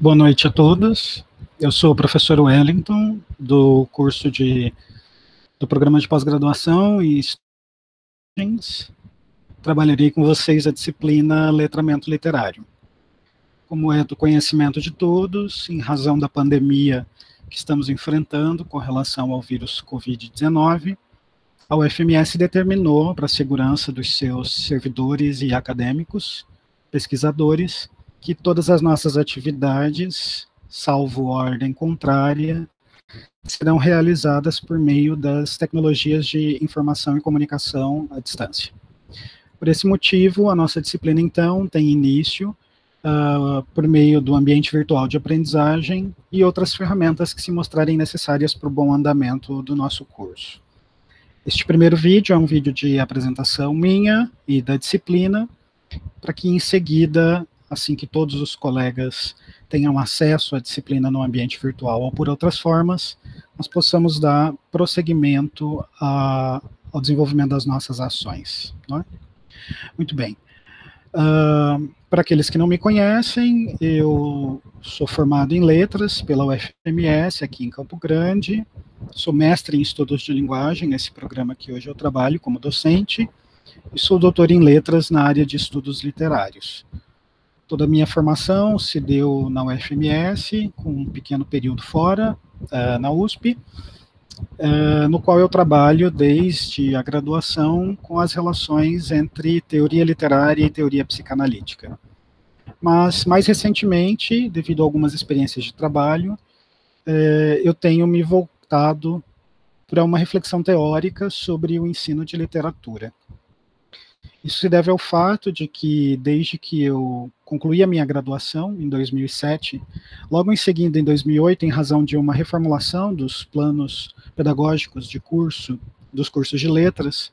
Boa noite a todos. Eu sou o professor Wellington, do curso do programa de pós-graduação e estudos. Trabalharei com vocês a disciplina Letramento Literário. Como é do conhecimento de todos, em razão da pandemia que estamos enfrentando com relação ao vírus Covid-19, a UFMS determinou, para a segurança dos seus servidores e acadêmicos, pesquisadores, que todas as nossas atividades, salvo ordem contrária, serão realizadas por meio das tecnologias de informação e comunicação à distância. Por esse motivo, a nossa disciplina, então, tem início por meio do ambiente virtual de aprendizagem e outras ferramentas que se mostrarem necessárias para o bom andamento do nosso curso. Este primeiro vídeo é um vídeo de apresentação minha e da disciplina, para que em seguida, assim que todos os colegas tenham acesso à disciplina no ambiente virtual ou por outras formas, nós possamos dar prosseguimento ao desenvolvimento das nossas ações. Não é? Muito bem. Para aqueles que não me conhecem, eu sou formado em letras pela UFMS, aqui em Campo Grande, sou mestre em estudos de linguagem, nesse programa que hoje eu trabalho como docente, e sou doutor em letras na área de estudos literários. Toda a minha formação se deu na UFMS, com um pequeno período fora, na USP, no qual eu trabalho desde a graduação com as relações entre teoria literária e teoria psicanalítica. Mas, mais recentemente, devido a algumas experiências de trabalho, eu tenho me voltado para uma reflexão teórica sobre o ensino de literatura. Isso se deve ao fato de que, desde que eu concluí a minha graduação, em 2007, logo em seguida, em 2008, em razão de uma reformulação dos planos pedagógicos de curso, dos cursos de letras,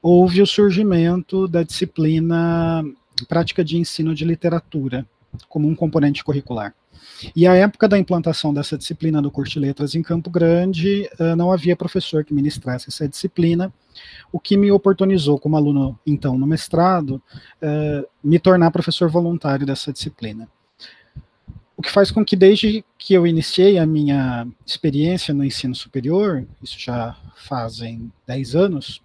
houve o surgimento da disciplina Prática de Ensino de Literatura, como um componente curricular. E à época da implantação dessa disciplina do curso de letras em Campo Grande, não havia professor que ministrasse essa disciplina, o que me oportunizou, como aluno, então, no mestrado, me tornar professor voluntário dessa disciplina. O que faz com que, desde que eu iniciei a minha experiência no ensino superior, isso já fazem 10 anos,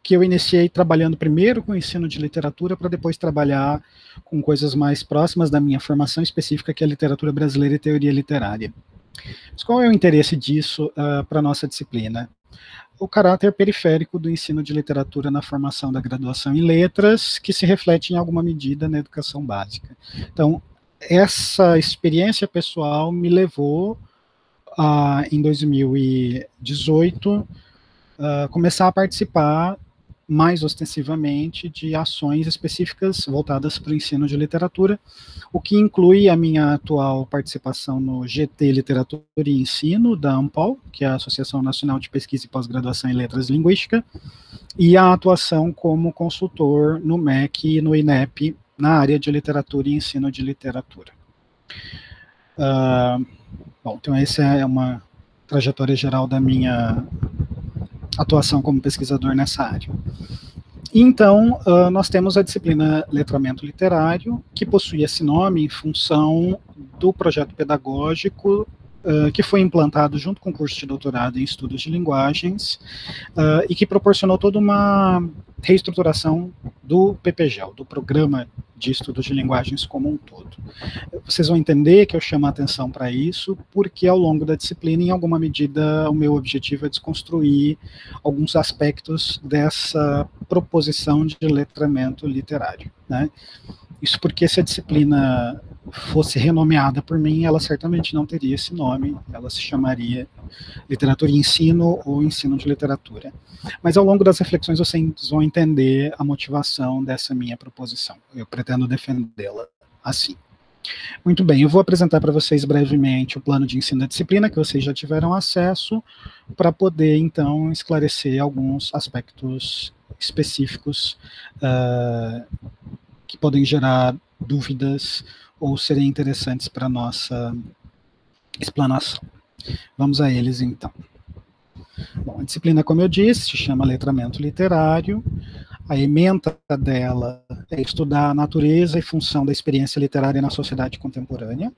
que eu iniciei trabalhando primeiro com o ensino de literatura, para depois trabalhar com coisas mais próximas da minha formação específica, que é a literatura brasileira e teoria literária. Mas qual é o interesse disso para a nossa disciplina? O caráter periférico do ensino de literatura na formação da graduação em letras, que se reflete em alguma medida na educação básica. Então, essa experiência pessoal me levou em 2018, começar a participar mais ostensivamente de ações específicas voltadas para o ensino de literatura, o que inclui a minha atual participação no GT Literatura e Ensino, da ANPOL, que é a Associação Nacional de Pesquisa e Pós-Graduação em Letras e Linguística, e a atuação como consultor no MEC e no INEP, na área de literatura e ensino de literatura. Bom, então essa é uma trajetória geral da minha atuação como pesquisador nessa área. Então, nós temos a disciplina Letramento Literário, que possui esse nome em função do projeto pedagógico que foi implantado junto com o curso de doutorado em estudos de linguagens e que proporcionou toda uma reestruturação do PPGEL, do Programa de Estudos de Linguagens como um todo. Vocês vão entender que eu chamo a atenção para isso, porque ao longo da disciplina, em alguma medida, o meu objetivo é desconstruir alguns aspectos dessa proposição de letramento literário, né? Isso porque se a disciplina fosse renomeada por mim, ela certamente não teria esse nome, ela se chamaria Literatura e Ensino ou Ensino de Literatura. Mas ao longo das reflexões vocês vão entender a motivação dessa minha proposição. Eu pretendo defendê-la assim. Muito bem, eu vou apresentar para vocês brevemente o plano de ensino da disciplina, que vocês já tiveram acesso, para poder, então, esclarecer alguns aspectos específicos que podem gerar dúvidas ou serem interessantes para a nossa explanação. Vamos a eles, então. Bom, a disciplina, como eu disse, se chama Letramento Literário. A ementa dela é estudar a natureza e função da experiência literária na sociedade contemporânea.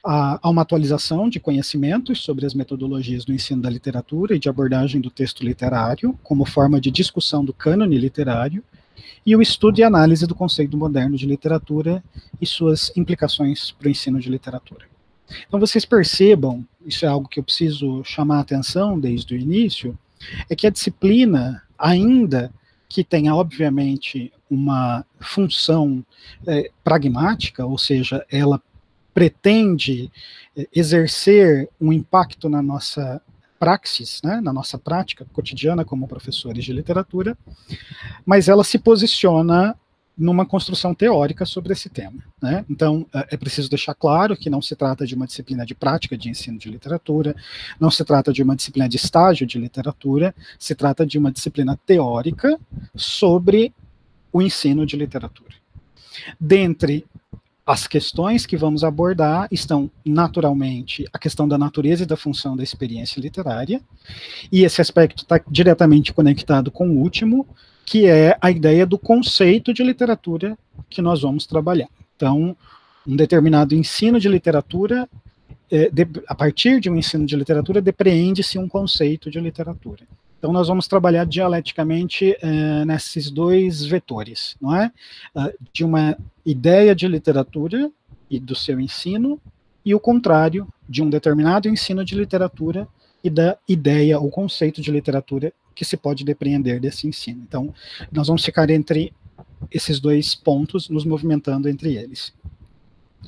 Há uma atualização de conhecimentos sobre as metodologias do ensino da literatura e de abordagem do texto literário, como forma de discussão do cânone literário, e o estudo e análise do conceito moderno de literatura e suas implicações para o ensino de literatura. Então, vocês percebam, isso é algo que eu preciso chamar a atenção desde o início, é que a disciplina, ainda que tenha, obviamente, uma função pragmática, ou seja, ela pretende exercer um impacto na nossa praxis, né, na nossa prática cotidiana como professores de literatura, mas ela se posiciona numa construção teórica sobre esse tema, né? Então, é preciso deixar claro que não se trata de uma disciplina de prática de ensino de literatura, não se trata de uma disciplina de estágio de literatura, se trata de uma disciplina teórica sobre o ensino de literatura. Dentre as questões que vamos abordar estão, naturalmente, a questão da natureza e da função da experiência literária, e esse aspecto está diretamente conectado com o último, que é a ideia do conceito de literatura que nós vamos trabalhar. Então, um determinado ensino de literatura, a partir de um ensino de literatura, depreende-se um conceito de literatura. Então, nós vamos trabalhar dialeticamente nesses dois vetores, não é? De uma ideia de literatura e do seu ensino, e o contrário, de um determinado ensino de literatura e da ideia ou conceito de literatura que se pode depreender desse ensino. Então, nós vamos ficar entre esses dois pontos, nos movimentando entre eles.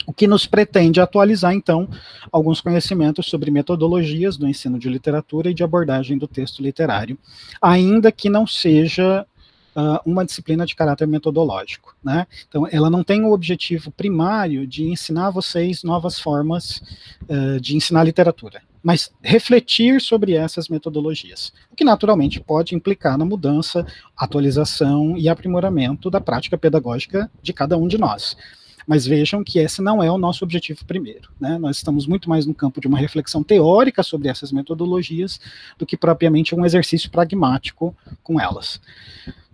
O que nos pretende atualizar, então, alguns conhecimentos sobre metodologias do ensino de literatura e de abordagem do texto literário, ainda que não seja uma disciplina de caráter metodológico, né? Então, ela não tem o objetivo primário de ensinar vocês novas formas de ensinar literatura, mas refletir sobre essas metodologias, o que naturalmente pode implicar na mudança, atualização e aprimoramento da prática pedagógica de cada um de nós. Mas vejam que esse não é o nosso objetivo primeiro, né? Nós estamos muito mais no campo de uma reflexão teórica sobre essas metodologias do que propriamente um exercício pragmático com elas.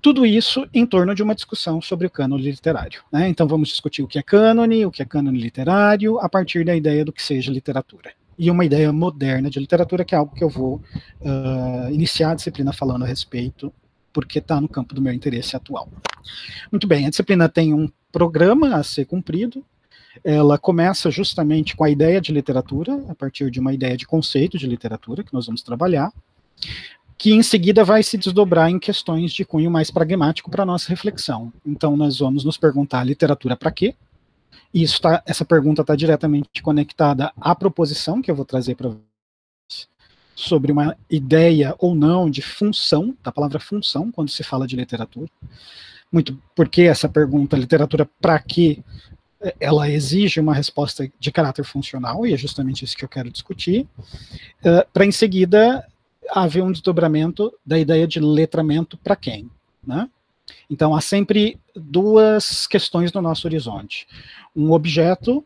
Tudo isso em torno de uma discussão sobre o cânone literário, né? Então vamos discutir o que é cânone literário, a partir da ideia do que seja literatura. E uma ideia moderna de literatura, que é algo que eu vou iniciar a disciplina falando a respeito, porque está no campo do meu interesse atual. Muito bem, a disciplina tem um programa a ser cumprido. Ela começa justamente com a ideia de literatura, a partir de uma ideia de conceito de literatura, que nós vamos trabalhar, que em seguida vai se desdobrar em questões de cunho mais pragmático para a nossa reflexão. Então, nós vamos nos perguntar: literatura para quê? E essa pergunta está diretamente conectada à proposição que eu vou trazer para vocês, sobre uma ideia ou não de função, da palavra função, quando se fala de literatura. Muito porque essa pergunta, literatura para quê, ela exige uma resposta de caráter funcional, e é justamente isso que eu quero discutir, para em seguida haver um desdobramento da ideia de letramento para quem, né? Então, há sempre duas questões no nosso horizonte: um objeto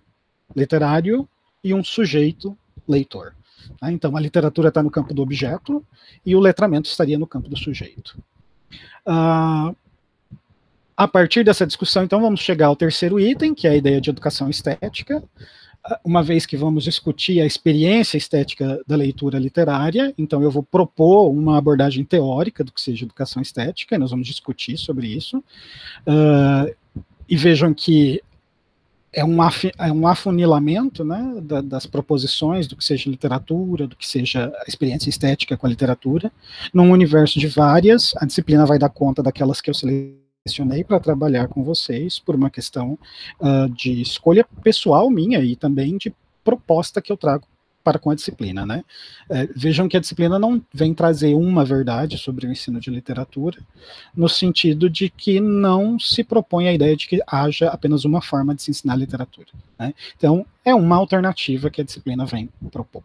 literário e um sujeito leitor. Tá? Então, a literatura está no campo do objeto e o letramento estaria no campo do sujeito. A partir dessa discussão, então, vamos chegar ao terceiro item, que é a ideia de educação estética, uma vez que vamos discutir a experiência estética da leitura literária. Então eu vou propor uma abordagem teórica do que seja educação estética, e nós vamos discutir sobre isso, e vejam que é um afunilamento, né, das proposições do que seja literatura, do que seja a experiência estética com a literatura, num universo de várias. A disciplina vai dar conta daquelas que eu selecionei para trabalhar com vocês, por uma questão de escolha pessoal minha e também de proposta que eu trago para com a disciplina, né? Vejam que a disciplina não vem trazer uma verdade sobre o ensino de literatura, no sentido de que não se propõe a ideia de que haja apenas uma forma de se ensinar literatura, né? Então, é uma alternativa que a disciplina vem propor.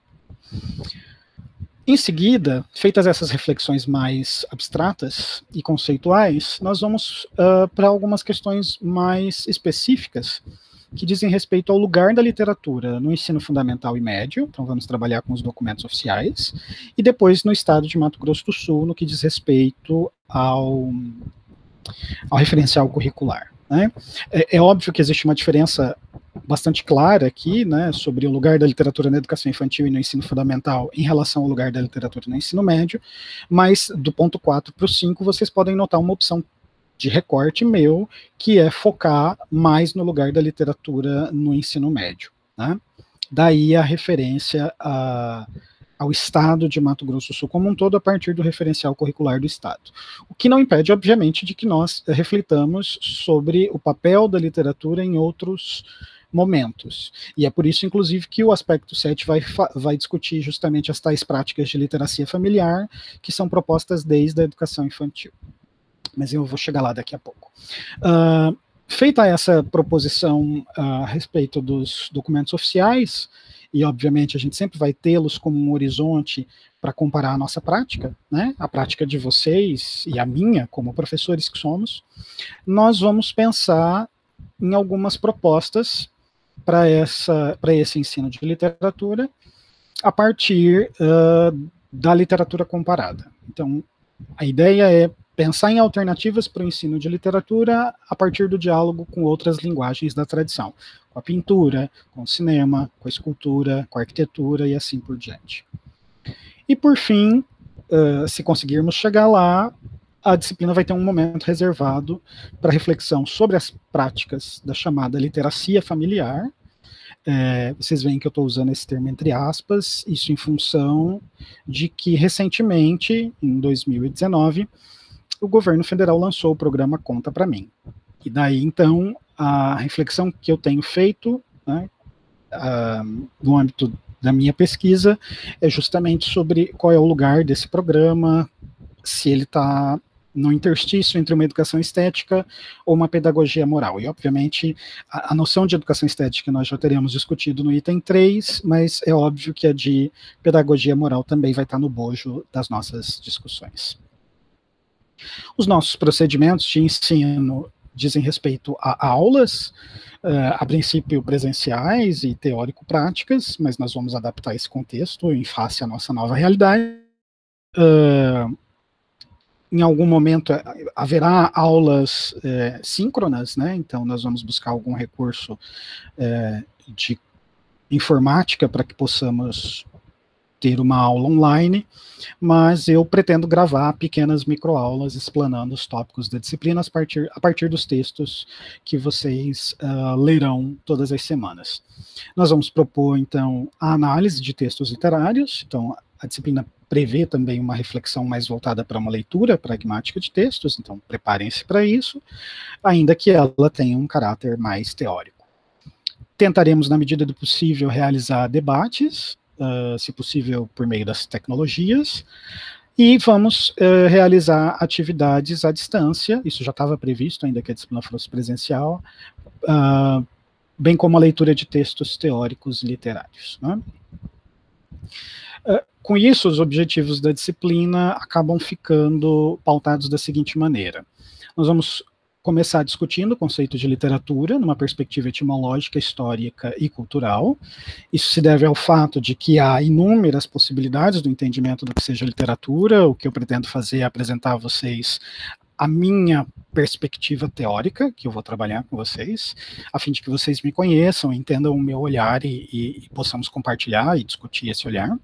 Em seguida, feitas essas reflexões mais abstratas e conceituais, nós vamos para algumas questões mais específicas que dizem respeito ao lugar da literatura no ensino fundamental e médio. Então vamos trabalhar com os documentos oficiais, e depois no estado de Mato Grosso do Sul, no que diz respeito ao referencial curricular, né? É óbvio que existe uma diferença bastante clara aqui, né, sobre o lugar da literatura na educação infantil e no ensino fundamental em relação ao lugar da literatura no ensino médio, mas do ponto 4 para o 5, vocês podem notar uma opção de recorte meu, que é focar mais no lugar da literatura no ensino médio, né? Daí a referência ao estado de Mato Grosso do Sul como um todo, a partir do referencial curricular do estado. O que não impede, obviamente, de que nós reflitamos sobre o papel da literatura em outros momentos. E é por isso, inclusive, que o aspecto 7 vai discutir justamente as tais práticas de literacia familiar, que são propostas desde a educação infantil. Mas eu vou chegar lá daqui a pouco. Feita essa proposição a respeito dos documentos oficiais, e obviamente a gente sempre vai tê-los como um horizonte para comparar a nossa prática, né, a prática de vocês e a minha, como professores que somos, nós vamos pensar em algumas propostas para esse ensino de literatura a partir da literatura comparada. Então, a ideia é pensar em alternativas para o ensino de literatura a partir do diálogo com outras linguagens da tradição, com a pintura, com o cinema, com a escultura, com a arquitetura e assim por diante. E por fim, se conseguirmos chegar lá, a disciplina vai ter um momento reservado para reflexão sobre as práticas da chamada literacia familiar. Vocês veem que eu estou usando esse termo entre aspas, isso em função de que recentemente, em 2019, o governo federal lançou o programa Conta Pra Mim. E daí, então, a reflexão que eu tenho feito, né, no âmbito da minha pesquisa, é justamente sobre qual é o lugar desse programa, se ele está no interstício entre uma educação estética ou uma pedagogia moral. E, obviamente, a noção de educação estética nós já teremos discutido no item 3, mas é óbvio que a de pedagogia moral também vai estar no bojo das nossas discussões. Os nossos procedimentos de ensino dizem respeito a aulas, a princípio presenciais e teórico-práticas, mas nós vamos adaptar esse contexto em face à nossa nova realidade. Em algum momento haverá aulas síncronas, né? Então nós vamos buscar algum recurso de informática para que possamos ter uma aula online, mas eu pretendo gravar pequenas microaulas explanando os tópicos da disciplina a partir dos textos que vocês lerão todas as semanas. Nós vamos propor, então, a análise de textos literários, então a disciplina prevê também uma reflexão mais voltada para uma leitura pragmática de textos, então preparem-se para isso, ainda que ela tenha um caráter mais teórico. Tentaremos, na medida do possível, realizar debates, se possível por meio das tecnologias, e vamos realizar atividades à distância, isso já estava previsto, ainda que a disciplina fosse presencial, bem como a leitura de textos teóricos e literários, né? Com isso, os objetivos da disciplina acabam ficando pautados da seguinte maneira. Nós vamos começar discutindo o conceito de literatura numa perspectiva etimológica, histórica e cultural. Isso se deve ao fato de que há inúmeras possibilidades do entendimento do que seja literatura. O que eu pretendo fazer é apresentar a vocês a minha perspectiva teórica, que eu vou trabalhar com vocês, a fim de que vocês me conheçam, entendam o meu olhar e possamos compartilhar e discutir esse olhar.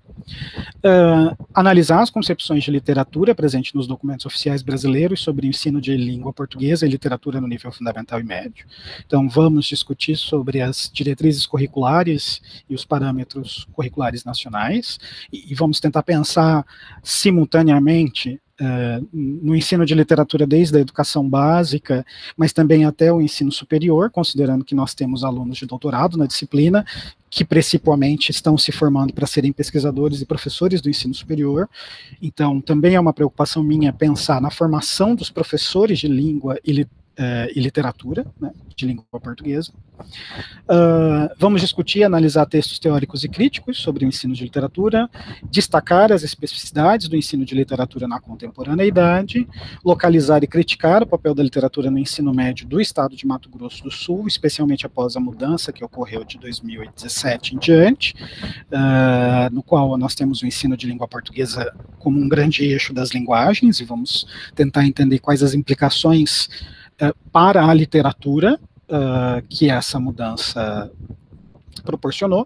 Analisar as concepções de literatura presentes nos documentos oficiais brasileiros sobre o ensino de língua portuguesa e literatura no nível fundamental e médio. Então, vamos discutir sobre as diretrizes curriculares e os parâmetros curriculares nacionais, e vamos tentar pensar simultaneamente no ensino de literatura desde a educação básica, mas também até o ensino superior, considerando que nós temos alunos de doutorado na disciplina, que principalmente estão se formando para serem pesquisadores e professores do ensino superior. Então, também é uma preocupação minha pensar na formação dos professores de língua e literatura, né, de língua portuguesa. Vamos discutir e analisar textos teóricos e críticos sobre o ensino de literatura, destacar as especificidades do ensino de literatura na contemporaneidade, localizar e criticar o papel da literatura no ensino médio do estado de Mato Grosso do Sul, especialmente após a mudança que ocorreu de 2017 em diante, no qual nós temos o ensino de língua portuguesa como um grande eixo das linguagens, e vamos tentar entender quais as implicações para a literatura que essa mudança proporcionou.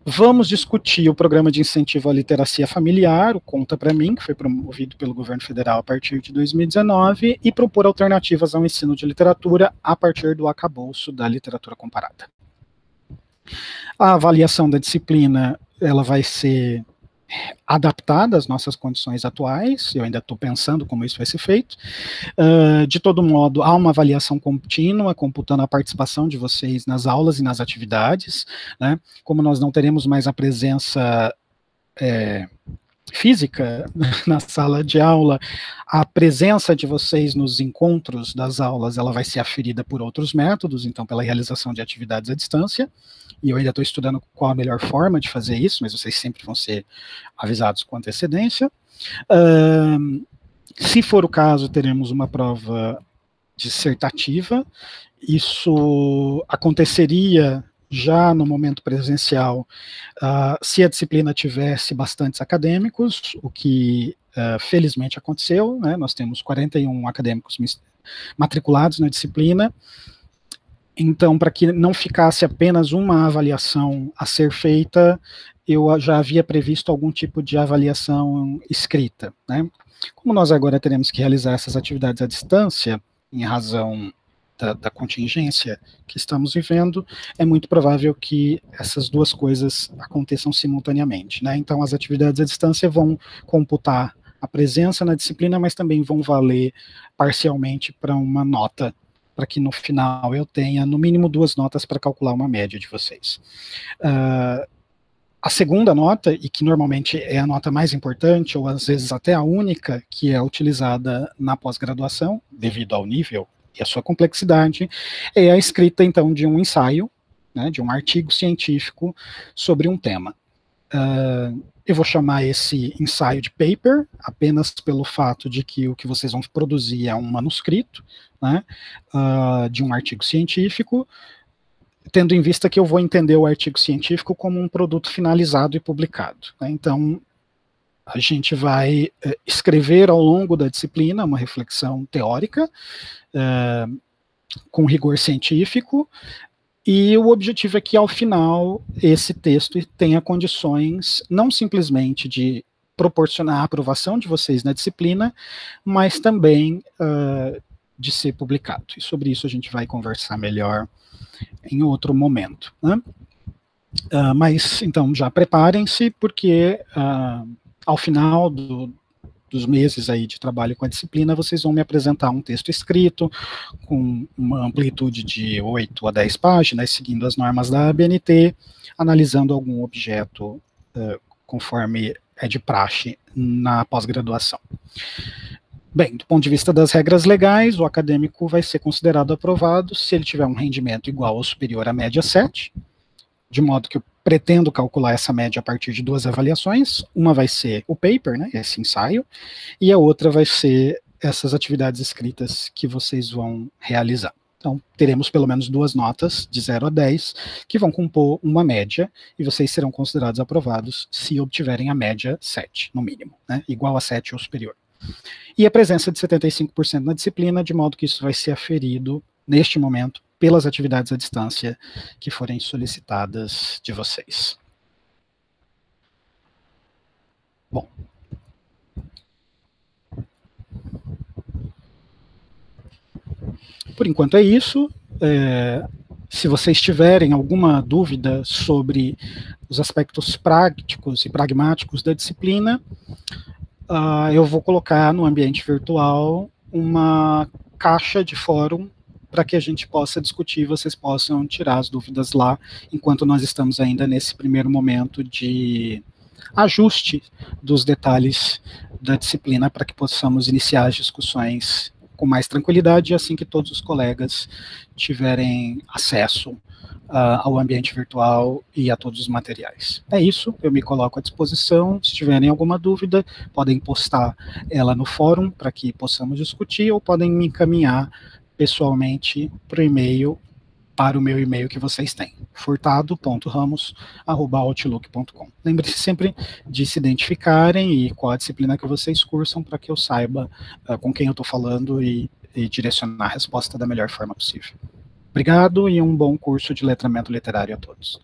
Vamos discutir o programa de incentivo à literacia familiar, o Conta Pra Mim, que foi promovido pelo governo federal a partir de 2019, e propor alternativas ao ensino de literatura a partir do arcabouço da literatura comparada. A avaliação da disciplina, ela vai ser adaptada às nossas condições atuais, eu ainda estou pensando como isso vai ser feito. De todo modo, há uma avaliação contínua, computando a participação de vocês nas aulas e nas atividades, né? Como nós não teremos mais a presença física na sala de aula, a presença de vocês nos encontros das aulas, ela vai ser aferida por outros métodos, então pela realização de atividades à distância, e eu ainda estou estudando qual a melhor forma de fazer isso, mas vocês sempre vão ser avisados com antecedência. Se for o caso, teremos uma prova dissertativa, isso aconteceria já no momento presencial, se a disciplina tivesse bastantes acadêmicos, o que felizmente aconteceu, né? Nós temos 41 acadêmicos matriculados na disciplina. Então, para que não ficasse apenas uma avaliação a ser feita, eu já havia previsto algum tipo de avaliação escrita, né? Como nós agora teremos que realizar essas atividades à distância, em razão da contingência que estamos vivendo, é muito provável que essas duas coisas aconteçam simultaneamente, né? Então, as atividades à distância vão computar a presença na disciplina, mas também vão valer parcialmente para uma nota, para que no final eu tenha no mínimo 2 notas para calcular uma média de vocês. A segunda nota, e que normalmente é a nota mais importante, ou às vezes até a única, que é utilizada na pós-graduação, devido ao nível e a sua complexidade, é a escrita, então, de um ensaio, né, de um artigo científico sobre um tema. Eu vou chamar esse ensaio de paper, apenas pelo fato de que o que vocês vão produzir é um manuscrito, né, de um artigo científico, tendo em vista que eu vou entender o artigo científico como um produto finalizado e publicado, né? Então, a gente vai escrever ao longo da disciplina uma reflexão teórica, com rigor científico, e o objetivo é que, ao final, esse texto tenha condições não simplesmente de proporcionar a aprovação de vocês na disciplina, mas também de ser publicado. E sobre isso a gente vai conversar melhor em outro momento, né? Mas, então, já preparem-se, porque ao final dos meses aí de trabalho com a disciplina, vocês vão me apresentar um texto escrito, com uma amplitude de 8 a 10 páginas, seguindo as normas da ABNT, analisando algum objeto conforme é de praxe na pós-graduação. Bem, do ponto de vista das regras legais, o acadêmico vai ser considerado aprovado se ele tiver um rendimento igual ou superior à média 7, de modo que eu pretendo calcular essa média a partir de 2 avaliações. Uma vai ser o paper, né, esse ensaio, e a outra vai ser essas atividades escritas que vocês vão realizar. Então, teremos pelo menos 2 notas, de 0 a 10, que vão compor uma média, e vocês serão considerados aprovados se obtiverem a média 7, no mínimo, né, igual a 7 ou superior. E a presença de 75% na disciplina, de modo que isso vai ser aferido, neste momento, pelas atividades à distância que forem solicitadas de vocês. Bom. Por enquanto é isso. Se vocês tiverem alguma dúvida sobre os aspectos práticos e pragmáticos da disciplina, eu vou colocar no ambiente virtual uma caixa de fórum para que a gente possa discutir, vocês possam tirar as dúvidas lá, enquanto nós estamos ainda nesse primeiro momento de ajuste dos detalhes da disciplina, para que possamos iniciar as discussões com mais tranquilidade assim que todos os colegas tiverem acesso ao ambiente virtual e a todos os materiais. É isso, eu me coloco à disposição. Se tiverem alguma dúvida, podem postar ela no fórum para que possamos discutir, ou podem me encaminhar pessoalmente para o meu e-mail que vocês têm, furtado.ramos@outlook.com. Lembre-se sempre de se identificarem e qual a disciplina que vocês cursam, para que eu saiba com quem eu estou falando e direcionar a resposta da melhor forma possível. Obrigado e um bom curso de letramento literário a todos.